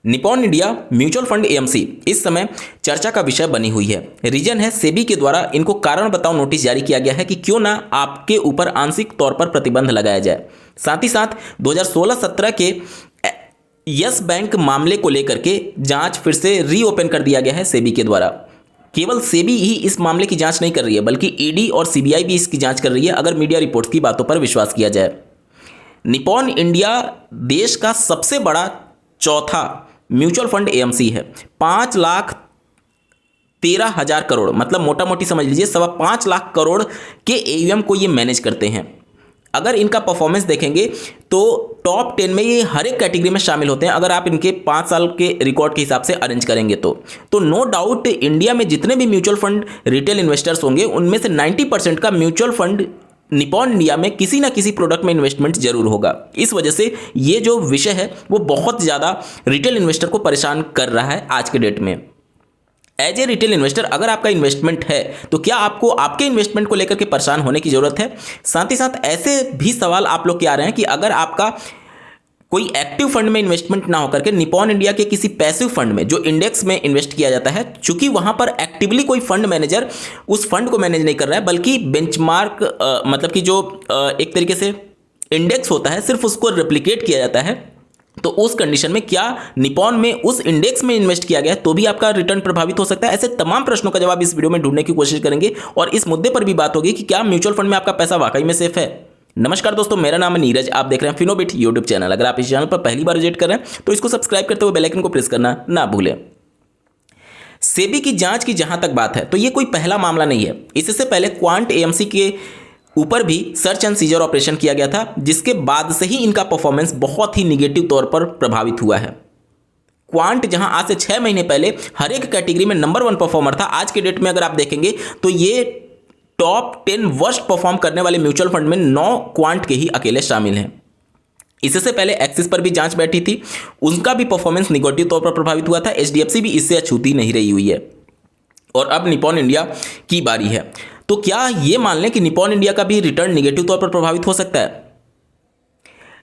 Nippon India mutual fund AMC इस समय चर्चा का विषय बनी हुई है। रीजन है सेबी के द्वारा इनको कारण बताओ नोटिस जारी किया गया है कि क्यों ना आपके ऊपर आंशिक तौर पर प्रतिबंध लगाया जाए। साथ ही साथ 2016-17 के यस बैंक मामले को लेकर के जांच फिर से रीओपन कर दिया गया है सेबी के द्वारा। केवल सेबी ही इस मामले की जांच नहीं कर रही है बल्कि ईडी और सीबीआई भी इसकी जांच कर रही है, अगर मीडिया रिपोर्ट्स की बातों पर विश्वास किया जाए। निपॉन इंडिया देश का सबसे बड़ा चौथा म्यूचुअल फंड एएमसी है। 5,13,000 करोड़, मतलब मोटा मोटी समझ लीजिए 5.25 लाख करोड़ के एयूएम को ये मैनेज करते हैं। अगर इनका परफॉर्मेंस देखेंगे तो टॉप 10 में ये हर एक कैटेगरी में शामिल होते हैं, अगर आप इनके 5 साल के रिकॉर्ड के हिसाब से अरेंज करेंगे तो नो डाउट इंडिया में जितने भी म्यूचुअल फंड रिटेल इन्वेस्टर्स होंगे उनमें से 90% का म्यूचुअल फंड निपॉन इंडिया में किसी ना किसी प्रोडक्ट में इन्वेस्टमेंट जरूर होगा। इस वजह से ये जो विषय है वो बहुत ज़्यादा रिटेल इन्वेस्टर को परेशान कर रहा है आज के डेट में। एज ए रिटेल इन्वेस्टर अगर आपका इन्वेस्टमेंट है तो क्या आपको आपके इन्वेस्टमेंट को लेकर के परेशान होने की ज़रूरत है? साथ ही साथ ऐसे भी सवाल आप लोग के आ रहे हैं कि अगर आपका कोई एक्टिव फंड में इन्वेस्टमेंट ना होकर के निपॉन इंडिया के किसी पैसिव फंड में जो इंडेक्स में इन्वेस्ट किया जाता है, चूंकि वहां पर एक्टिवली कोई फंड मैनेजर उस फंड को मैनेज नहीं कर रहा है बल्कि बेंचमार्क मतलब कि जो एक तरीके से इंडेक्स होता है सिर्फ उसको रेप्लिकेट किया जाता है, तो उस कंडीशन में क्या निपॉन में उस इंडेक्स में इन्वेस्ट किया गया है तो भी आपका रिटर्न प्रभावित हो सकता है? ऐसे तमाम प्रश्नों का जवाब इस वीडियो में ढूंढने की कोशिश करेंगे और इस मुद्दे पर भी बात होगी कि क्या म्यूचुअल फंड में आपका पैसा वाकई में सेफ है। नमस्कार दोस्तों, मेरा नाम है नीरज, आप देख रहे हैं फिनोबिट यूट्यूब चैनल। अगर आप इस चैनल पर पहली बार विजिट कर रहे हैं तो इसको सब्सक्राइब करते हुए बेल आइकन को प्रेस करना ना भूलें। सेबी की जांच की जहां तक बात है तो ये कोई पहला मामला नहीं है। इससे पहले क्वांट एएमसी के ऊपर भी सर्च एंड सीजर ऑपरेशन किया गया था, जिसके बाद से ही इनका परफॉर्मेंस बहुत ही निगेटिव तौर पर प्रभावित हुआ है। क्वांट जहां आज से 6 महीने पहले हर एक कैटेगरी में नंबर 1 परफॉर्मर था, आज के डेट में अगर आप देखेंगे तो ये टॉप 10 वर्स्ट परफॉर्म करने वाले म्यूचुअल फंड में 9 क्वांट के ही अकेले शामिल हैं। इससे पहले एक्सिस पर भी जांच बैठी थी, उनका भी परफॉर्मेंस निगेटिव तौर पर प्रभावित हुआ था। एचडीएफसी भी इससे अछूती नहीं रही हुई है और अब निपॉन इंडिया की बारी है। तो क्या ये मान लें कि निपॉन इंडिया का भी रिटर्न निगेटिव तौर पर प्रभावित हो सकता है?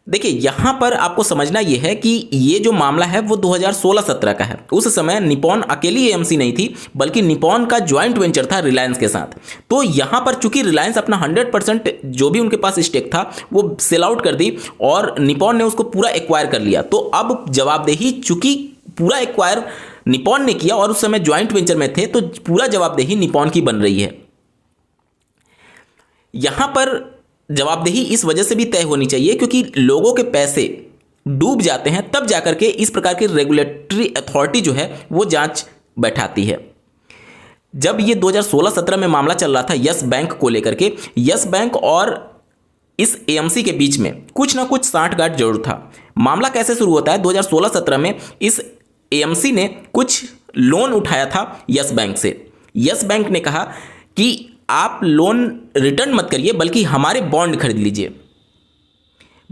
देखिए, यहां पर आपको समझना यह है कि ये जो मामला है वो 2016-17 का है। उस समय निपॉन अकेली एएमसी नहीं थी बल्कि निपॉन का ज्वाइंट वेंचर था रिलायंस के साथ। तो यहां पर चूंकि रिलायंस अपना 100% जो भी उनके पास स्टेक था वो सेल आउट कर दी और निपॉन ने उसको पूरा एक्वायर कर लिया। तो अब जवाबदेही, चूंकि पूरा एक्वायर निपॉन ने किया और उस समय ज्वाइंट वेंचर में थे, तो पूरा जवाबदेही निपॉन की बन रही है। यहां पर जवाबदेही इस वजह से भी तय होनी चाहिए क्योंकि लोगों के पैसे डूब जाते हैं, तब जाकर के इस प्रकार की रेगुलेटरी अथॉरिटी जो है वो जांच बैठाती है। जब ये 2016-17 में मामला चल रहा था यस बैंक को लेकर के, यस बैंक और इस एएमसी के बीच में कुछ ना कुछ सांठगांठ जरूर था। मामला कैसे शुरू होता है? 2016-17 में इस एएमसी ने कुछ लोन उठाया था यस बैंक से। यस बैंक ने कहा कि आप लोन रिटर्न मत करिए बल्कि हमारे बॉन्ड खरीद लीजिए।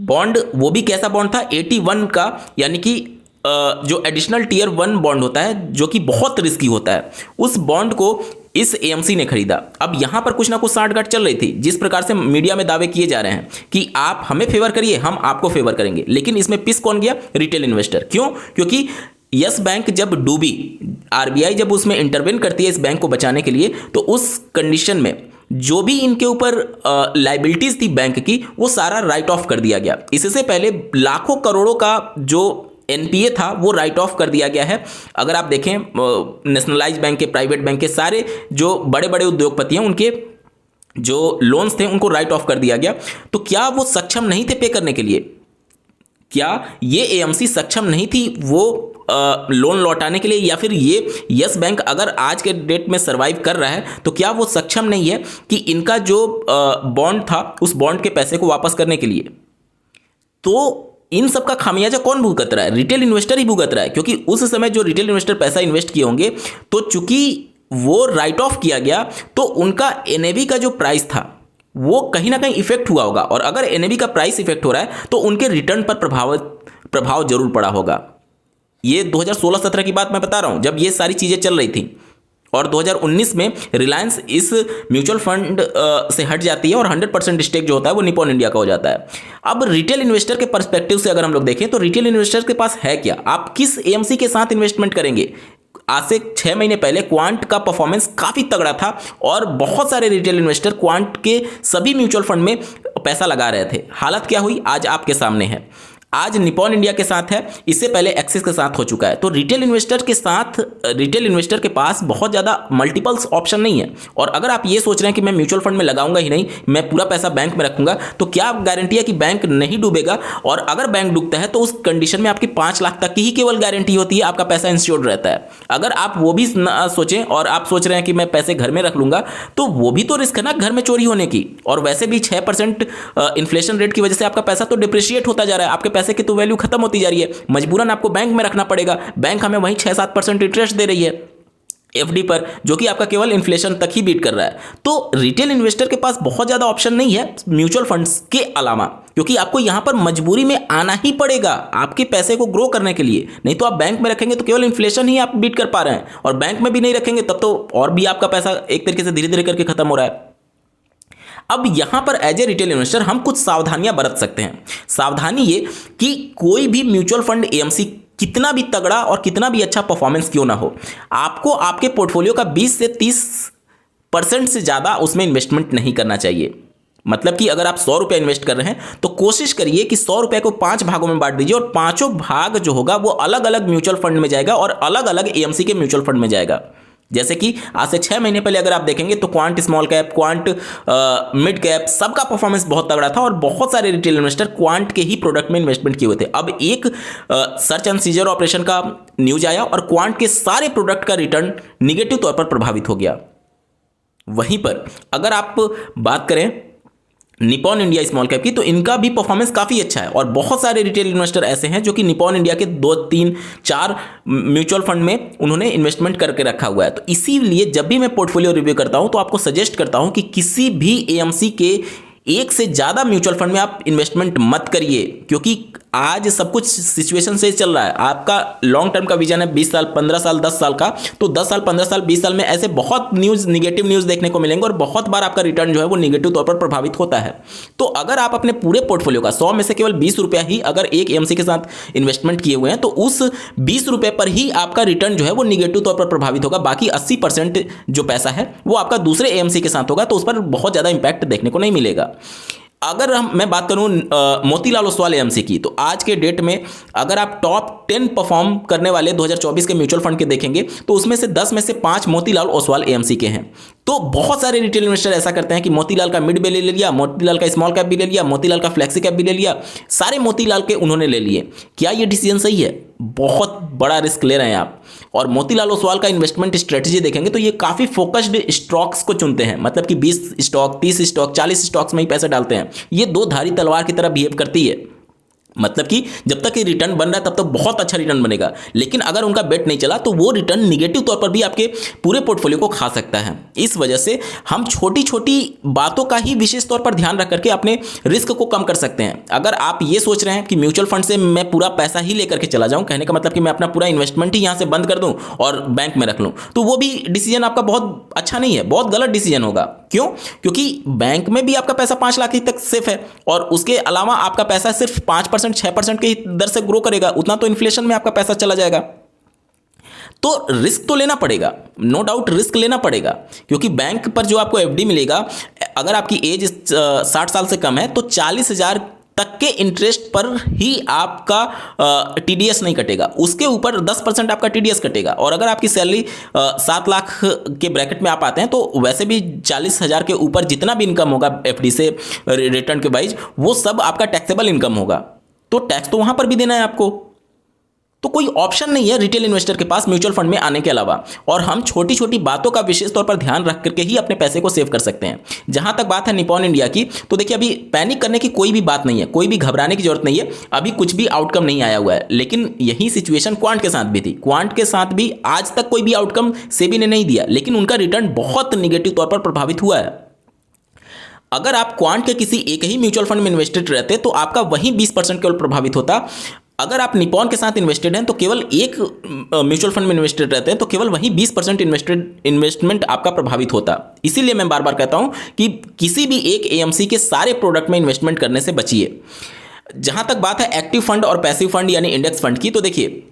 बॉन्ड वो भी कैसा बॉन्ड था? 81 का, यानी कि जो एडिशनल टियर 1 बॉन्ड होता है जो कि बहुत रिस्की होता है, उस बॉन्ड को इस एएमसी ने खरीदा। अब यहां पर कुछ ना कुछ सांठगांठ चल रही थी, जिस प्रकार से मीडिया में दावे किए जा रहे हैं कि आप हमें फेवर करिए, हम आपको फेवर करेंगे, लेकिन इसमें पिस कौन गया? Retail investor. क्यों? क्योंकि यस बैंक जब डूबी, आरबीआई जब उसमें इंटरवेन करती है इस बैंक को बचाने के लिए, तो उस कंडीशन में जो भी इनके ऊपर लाइबिलिटीज थी बैंक की वो सारा राइट ऑफ कर दिया गया। इससे पहले लाखों करोड़ों का जो एनपीए था वो राइट ऑफ कर दिया गया है। अगर आप देखें नेशनलाइज बैंक के, प्राइवेट बैंक के सारे जो बड़े बड़े उद्योगपति हैं उनके जो लोन्स थे उनको राइट ऑफ कर दिया गया। तो क्या वो सक्षम नहीं थे पे करने के लिए? क्या ये एएमसी सक्षम नहीं थी वो लोन लौटाने के लिए? या फिर ये यस बैंक अगर आज के डेट में सरवाइव कर रहा है तो क्या वो सक्षम नहीं है कि इनका जो बॉन्ड था उस बॉन्ड के पैसे को वापस करने के लिए? तो इन सब का खामियाजा कौन भुगत रहा है? रिटेल इन्वेस्टर ही भुगत रहा है, क्योंकि उस समय जो रिटेल इन्वेस्टर पैसा इन्वेस्ट किए होंगे तो चूंकि वो राइट ऑफ किया गया तो उनका एनएवी का जो प्राइस था वो कहीं ना कहीं इफेक्ट हुआ होगा, और अगर एनएवी का प्राइस इफेक्ट हो रहा है तो उनके रिटर्न पर प्रभाव जरूर पड़ा होगा। ये 2016-17 की बात मैं बता रहा हूं, जब ये सारी चीजें चल रही थी। और 2019 में रिलायंस इस म्यूचुअल फंड से हट जाती है और 100% स्टेक जो होता है वो निपॉन इंडिया का हो जाता है। अब रिटेल इन्वेस्टर के पर्सपेक्टिव से अगर हम लोग देखें तो रिटेल इन्वेस्टर के पास है क्या, आप किस एएमसी के साथ इन्वेस्टमेंट करेंगे। आज से 6 महीने पहले क्वांट का परफॉर्मेंस काफ़ी तगड़ा था और बहुत सारे रिटेल इन्वेस्टर क्वांट के सभी म्यूचुअल फंड में पैसा लगा रहे थे। हालत क्या हुई आज आपके सामने है। आज निपॉन इंडिया के साथ है, इससे पहले एक्सिस के साथ हो चुका है। तो रिटेल इन्वेस्टर के पास बहुत ज़्यादा मल्टीपल्स ऑप्शन नहीं है। और अगर आप ये सोच रहे हैं कि मैं म्यूचुअल फंड में लगाऊंगा ही नहीं, मैं पूरा पैसा बैंक में रखूंगा, तो क्या गारंटी है कि बैंक नहीं डूबेगा। और अगर बैंक डूबता है तो उस कंडीशन में आपकी 5 लाख तक की ही केवल गारंटी होती है, आपका पैसा इंश्योर्ड रहता है। अगर आप वो भी ना सोचें और आप सोच रहे हैं कि मैं पैसे घर में रख लूंगा, तो वो भी तो रिस्क है ना घर में चोरी होने की। और वैसे भी 6% इन्फ्लेशन रेट की वजह से आपका पैसा तो डिप्रिशिएट होता जा रहा है, आपके पैसे की तो वैल्यू खत्म होती जा रही है। मजबूरन आपको बैंक में रखना पड़ेगा। बैंक हमें वहीं 6-7% इंटरेस्ट दे रही है एफडी पर, जो कि आपका केवल इन्फ्लेशन तक ही बीट कर रहा है। तो रिटेल इन्वेस्टर के पास बहुत ज़्यादा ऑप्शन नहीं है म्यूचुअल फंड्स के अलावा, क्योंकि आपको यहां पर मजबूरी में आना ही पड़ेगा आपके पैसे को ग्रो करने के लिए। नहीं तो आप बैंक में रखेंगे तो केवल इन्फ्लेशन ही आप बीट कर पा रहे हैं, और बैंक में भी नहीं रखेंगे तब तो और भी आपका पैसा एक तरीके से धीरे धीरे करके खत्म हो रहा है। अब यहां पर एज ए रिटेल इन्वेस्टर हम कुछ सावधानियां बरत सकते हैं। सावधानी ये कि कोई भी म्यूचुअल फंड एएमसी कितना भी तगड़ा और कितना भी अच्छा परफॉर्मेंस क्यों ना हो, आपको आपके पोर्टफोलियो का 20 से 30% से ज़्यादा उसमें इन्वेस्टमेंट नहीं करना चाहिए। मतलब कि अगर आप 100 रुपये इन्वेस्ट कर रहे हैं तो कोशिश करिए कि 100 रुपये को 5 भागों में बांट दीजिए, और पांचों भाग जो होगा वो अलग अलग म्यूचुअल फंड में जाएगा और अलग अलग एएमसी के म्यूचुअल फंड में जाएगा। जैसे कि आज से 6 महीने पहले अगर आप देखेंगे तो quant small cap, quant mid cap, सबका परफॉर्मेंस बहुत तगड़ा था और बहुत सारे रिटेल इन्वेस्टर क्वांट के ही प्रोडक्ट में इन्वेस्टमेंट किए हुए थे। अब एक सर्च एंड सीजर ऑपरेशन का न्यूज आया और क्वांट के सारे प्रोडक्ट का रिटर्न निगेटिव तौर पर प्रभावित हो गया। वहीं पर अगर आप बात करें निपॉन इंडिया स्मॉल कैप की, तो इनका भी परफॉर्मेंस काफ़ी अच्छा है। और बहुत सारे रिटेल इन्वेस्टर ऐसे हैं जो कि निपॉन इंडिया के 2, 3, 4 म्यूचुअल फंड में उन्होंने इन्वेस्टमेंट करके रखा हुआ है। तो इसीलिए जब भी मैं पोर्टफोलियो रिव्यू करता हूं तो आपको सजेस्ट करता हूं कि किसी भी एएमसी के एक से ज़्यादा म्यूचुअल फंड में आप इन्वेस्टमेंट मत करिए, क्योंकि आज सब कुछ सिचुएशन से चल रहा है। आपका लॉन्ग टर्म का विजन है 20 साल, 15 साल, 10 साल का, तो 10 साल, 15 साल, 20 साल में ऐसे बहुत निगेटिव न्यूज़ देखने को मिलेंगे और बहुत बार आपका रिटर्न जो है वो निगेटिव तौर पर प्रभावित होता है। तो अगर आप अपने पूरे पोर्टफोलियो का 100 में से केवल 20 रुपया ही अगर एक एएमसी के साथ इन्वेस्टमेंट किए हुए हैं, तो उस 20 रुपये पर ही आपका रिटर्न जो है वो निगेटिव तौर पर प्रभावित होगा। बाकी 80% जो पैसा है वो आपका दूसरे एएमसी के साथ होगा, तो उस पर बहुत ज़्यादा इंपैक्ट देखने को नहीं मिलेगा। अगर मैं बात करूं मोतीलाल ओसवाल एएमसी की, तो आज के डेट में अगर आप टॉप 10 परफॉर्म करने वाले 2024 के म्यूचुअल फंड के देखेंगे तो उसमें से 10 में से 5 मोतीलाल ओसवाल एएमसी के हैं। तो बहुत सारे रिटेल इन्वेस्टर ऐसा करते हैं कि मोतीलाल का मिड भी ले लिया, मोतीलाल का स्मॉल कैप भी ले लिया, मोतीलाल का फ्लेक्सी कैप भी ले लिया, सारे मोतीलाल के उन्होंने ले लिए। क्या ये डिसीजन सही है? बहुत बड़ा रिस्क ले रहे हैं आप। और मोतीलाल ओसवाल का इन्वेस्टमेंट स्ट्रेटजी देखेंगे तो ये काफ़ी फोकस्ड स्टॉक्स को चुनते हैं, मतलब कि 20 स्टॉक, 30 स्टॉक, 40 स्टॉक्स में ही पैसे डालते हैं। ये 2 धारी तलवार की तरह बिहेव करती है, मतलब कि जब तक ये रिटर्न बन रहा है तब तक बहुत अच्छा रिटर्न बनेगा, लेकिन अगर उनका बेट नहीं चला तो वो रिटर्न निगेटिव तौर पर भी आपके पूरे पोर्टफोलियो को खा सकता है। इस वजह से हम छोटी छोटी बातों का ही विशेष तौर पर ध्यान रख करके अपने रिस्क को कम कर सकते हैं। अगर आप ये सोच रहे हैं कि म्यूचुअल फंड से मैं पूरा पैसा ही लेकर के चला जाऊं, कहने का मतलब कि मैं अपना पूरा इन्वेस्टमेंट ही यहाँ से बंद कर दूं और बैंक में रख लूं, तो वो भी डिसीजन आपका बहुत अच्छा नहीं है, बहुत गलत डिसीजन होगा। क्यों? क्योंकि बैंक में भी आपका पैसा 5 लाख तक सेफ है और उसके अलावा आपका पैसा सिर्फ 5%, 6% के दर से ग्रो करेगा, उतना तो इन्फ्लेशन में आपका पैसा चला जाएगा। तो रिस्क तो लेना पड़ेगा, नो डाउट रिस्क लेना पड़ेगा, क्योंकि बैंक पर जो आपको एफडी मिलेगा, अगर आपकी एज 60 साल से कम है तो 40,000 तक के इंटरेस्ट पर ही आपका टीडीएस नहीं कटेगा, उसके ऊपर 10% आपका टीडीएस कटेगा। और अगर आपकी सैलरी 7 लाख के ब्रैकेट में आप आते हैं तो वैसे भी 40,000 के ऊपर जितना भी इनकम होगा एफडी से रिटर्न के वाइज, वो सब आपका टैक्सेबल इनकम होगा, तो टैक्स तो वहां पर भी देना है आपको। तो कोई ऑप्शन नहीं है रिटेल इन्वेस्टर के पास म्यूचुअल फंड में आने के अलावा, और हम छोटी छोटी बातों का विशेष तौर पर ध्यान रख करके ही अपने पैसे को सेव कर सकते हैं। जहां तक बात है निपॉन इंडिया की, तो देखिए अभी पैनिक करने की कोई भी बात नहीं है, कोई भी घबराने की जरूरत नहीं है, अभी कुछ भी आउटकम नहीं आया हुआ है। लेकिन यही सिचुएशन क्वांट के साथ भी थी, क्वांट के साथ भी आज तक कोई भी आउटकम सेबी ने नहीं दिया, लेकिन उनका रिटर्न बहुत निगेटिव तौर पर प्रभावित हुआ है। अगर आप क्वांट के किसी एक ही म्यूचुअल फंड में इन्वेस्टेड रहते तो आपका वही 20% केवल प्रभावित होता। अगर आप निपॉन के साथ इन्वेस्टेड हैं तो केवल एक म्यूचुअल फंड में इन्वेस्टेड रहते हैं तो केवल वही 20% इन्वेस्टमेंट आपका प्रभावित होता। इसीलिए मैं बार बार कहता हूं कि किसी भी एक एएमसी के सारे प्रोडक्ट में इन्वेस्टमेंट करने से बचिए। जहां तक बात है एक्टिव फंड और पैसिव फंड यानी इंडेक्स फंड की, तो देखिए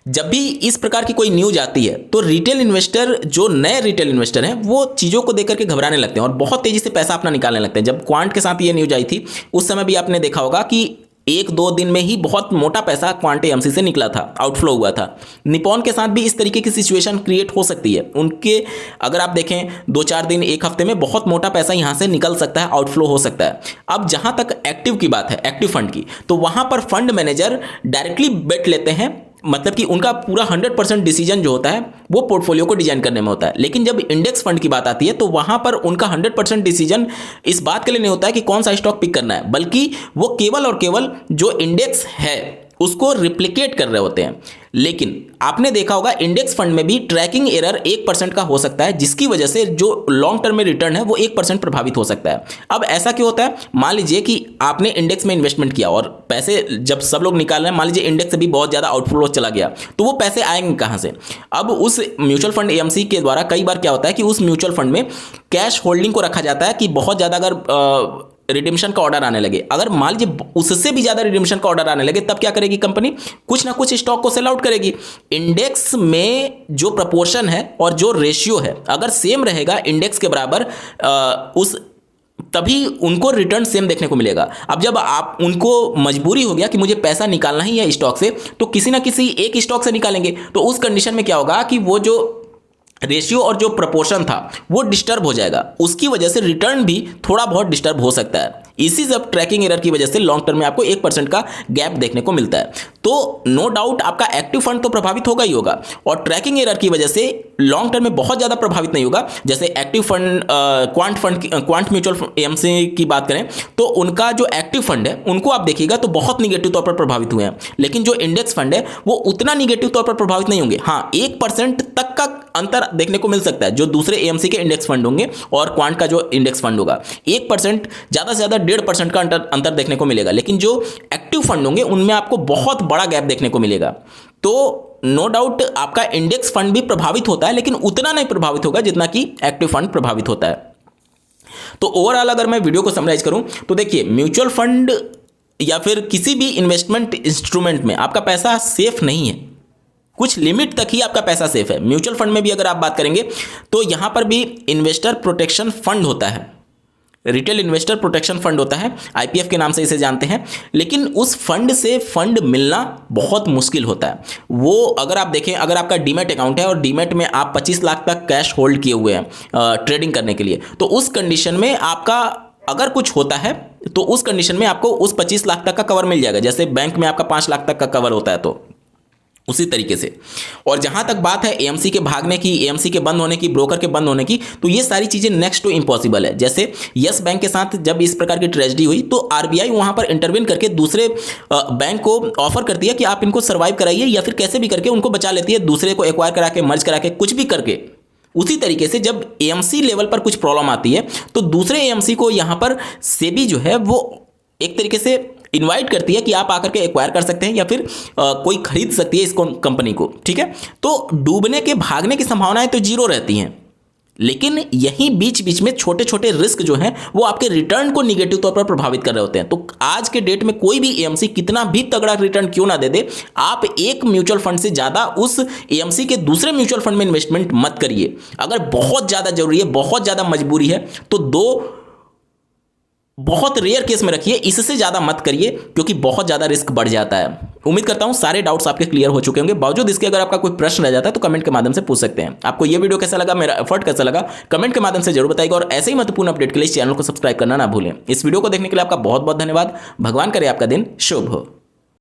जब भी इस प्रकार की कोई न्यूज आती है तो रिटेल इन्वेस्टर, जो नए रिटेल इन्वेस्टर हैं, वो चीज़ों को देख करके घबराने लगते हैं और बहुत तेजी से पैसा अपना निकालने लगते हैं। जब क्वांट के साथ ये न्यूज आई थी उस समय भी आपने देखा होगा कि 1-2 दिन में ही बहुत मोटा पैसा क्वांट एएमसी से निकला था, आउटफ्लो हुआ था। निपॉन के साथ भी इस तरीके की सिचुएशन क्रिएट हो सकती है। उनके अगर आप देखें 2-4 दिन, एक हफ्ते में बहुत मोटा पैसा यहाँ से निकल सकता है, आउटफ्लो हो सकता है। अब जहाँ तक एक्टिव की बात है, एक्टिव फंड की, तो वहाँ पर फंड मैनेजर डायरेक्टली बेट लेते हैं, मतलब कि उनका पूरा 100% डिसीजन जो होता है वो पोर्टफोलियो को डिजाइन करने में होता है। लेकिन जब इंडेक्स फंड की बात आती है तो वहां पर उनका 100% डिसीजन इस बात के लिए नहीं होता है कि कौन सा स्टॉक पिक करना है, बल्कि वो केवल और केवल जो इंडेक्स है उसको रिप्लिकेट कर रहे होते हैं। लेकिन आपने देखा होगा इंडेक्स फंड में भी ट्रैकिंग एरर 1% का हो सकता है, जिसकी वजह से जो लॉन्ग टर्म में रिटर्न है वो 1% प्रभावित हो सकता है। अब ऐसा क्यों होता है? मान लीजिए कि आपने इंडेक्स में इन्वेस्टमेंट किया और पैसे जब सब लोग निकाल रहे हैं, मान लीजिए इंडेक्स से भी बहुत ज़्यादा आउटफ्लो चला गया, तो वो पैसे आएंगे कहाँ से? अब उस म्यूचुअल फंड एएमसी के द्वारा कई बार क्या होता है कि उस म्यूचुअल फंड में कैश होल्डिंग को रखा जाता है कि बहुत ज़्यादा अगर रिडिम्पशन का ऑर्डर आने लगे, अगर मान लीजिए उससे भी ज्यादा रिडिम्पशन का ऑर्डर आने लगे, तब क्या करेगी कंपनी? कुछ ना कुछ स्टॉक को सेल आउट करेगी। इंडेक्स में जो प्रपोर्शन है और जो रेशियो है अगर सेम रहेगा इंडेक्स के बराबर, तभी उनको रिटर्न सेम देखने को मिलेगा। अब जब आप उनको मजबूरी हो गया कि मुझे पैसा निकालना ही है स्टॉक से, तो किसी ना किसी एक स्टॉक से निकालेंगे। तो उस कंडीशन में क्या होगा कि वो जो रेशियो और जो प्रपोर्शन था वो डिस्टर्ब हो जाएगा, उसकी वजह से रिटर्न भी थोड़ा बहुत डिस्टर्ब हो सकता है। इसी सब ट्रैकिंग एरर की वजह से लॉन्ग टर्म में आपको 1% का गैप देखने को मिलता है। तो नो डाउट आपका एक्टिव फंड तो प्रभावित होगा ही होगा, और ट्रैकिंग एरर की वजह से लॉन्ग टर्म में बहुत ज़्यादा प्रभावित नहीं होगा। जैसे active fund, quant mutual AMC की बात करें तो उनका जो एक्टिव फंड है उनको आप देखिएगा तो बहुत निगेटिव तौर पर प्रभावित हुए हैं, लेकिन जो इंडेक्स फंड है वो उतना निगेटिव तौर पर प्रभावित नहीं होंगे। हाँ, 1% तक का अंतर देखने को मिल सकता है जो दूसरे एएमसी के इंडेक्स फंड होंगे और क्वांट का जो इंडेक्स फंड होगा। 1%, ज़्यादा से ज़्यादा 1.5% का अंतर देखने को मिलेगा, लेकिन जो एक्टिव फंड होंगे उनमें आपको बहुत बड़ा गैप देखने को मिलेगा। तो नो डाउट आपका इंडेक्स फंड भी प्रभावित होता है, लेकिन उतना नहीं प्रभावित होगा जितना कि एक्टिव फंड प्रभावित होता है। तो ओवरऑल अगर मैं वीडियो को समराइज करूं तो देखिए, म्यूचुअल फंड या फिर किसी भी इन्वेस्टमेंट इंस्ट्रूमेंट में आपका पैसा सेफ नहीं है, कुछ लिमिट तक ही आपका पैसा सेफ है। म्यूचुअल फंड में भी अगर आप बात करेंगे तो यहां पर भी इन्वेस्टर प्रोटेक्शन फंड होता है, रिटेल इन्वेस्टर प्रोटेक्शन फंड होता है, आईपीएफ के नाम से इसे जानते हैं। लेकिन उस फंड से फंड मिलना बहुत मुश्किल होता है। वो अगर आप देखें, अगर आपका डीमैट अकाउंट है और डीमैट में आप 25 लाख तक कैश होल्ड किए हुए हैं ट्रेडिंग करने के लिए, तो उस कंडीशन में आपका अगर कुछ होता है तो उस कंडीशन में आपको उस 25 लाख तक का कवर मिल जाएगा। जैसे बैंक में आपका 5 लाख तक का कवर होता है, तो उसी तरीके से। और जहां तक बात है एएमसी के भागने की, एएमसी के बंद होने की, ब्रोकर के बंद होने की, तो ये सारी चीजें नेक्स्ट टू इम्पॉसिबल है। जैसे यस बैंक के साथ जब इस प्रकार की ट्रेजेडी हुई तो आरबीआई वहां पर इंटरवेन करके दूसरे बैंक को ऑफर करती है कि आप इनको सर्वाइव कराइए, या फिर कैसे भी करके उनको बचा लेती है, दूसरे को एक्वायर करा के, मर्ज करा के, कुछ भी करके। उसी तरीके से जब एएमसी लेवल पर कुछ प्रॉब्लम आती है तो दूसरे एएमसी को यहां पर सेबी जो है वो एक तरीके से इनवाइट करती है कि आप आकर के एक्वायर कर सकते हैं, या फिर कोई खरीद सकती है इस कंपनी को, ठीक है। तो डूबने के, भागने की संभावनाएं तो जीरो रहती हैं, लेकिन यहीं बीच बीच में छोटे छोटे रिस्क जो हैं वो आपके रिटर्न को निगेटिव तौर पर प्रभावित कर रहे होते हैं। तो आज के डेट में कोई भी एएमसी कितना भी तगड़ा रिटर्न क्यों ना दे दे, आप एक म्यूचुअल फंड से ज़्यादा उस एएमसी के दूसरे म्यूचुअल फंड में इन्वेस्टमेंट मत करिए। अगर बहुत ज़्यादा जरूरी है, बहुत ज़्यादा मजबूरी है, तो दो बहुत रेयर केस में रखिए, इससे ज़्यादा मत करिए, क्योंकि बहुत ज़्यादा रिस्क बढ़ जाता है। उम्मीद करता हूं सारे डाउट्स आपके क्लियर हो चुके होंगे। बावजूद इसके अगर आपका कोई प्रश्न रह जाता है तो कमेंट के माध्यम से पूछ सकते हैं। आपको यह वीडियो कैसा लगा, मेरा एफर्ट कैसा लगा, कमेंट के माध्यम से जरूर बताइएगा। और ऐसे ही महत्वपूर्ण अपडेट के लिए इस चैनल को सब्सक्राइब करना ना भूलें। इस वीडियो को देखने के लिए आपका बहुत बहुत धन्यवाद। भगवान करे आपका दिन शुभ हो।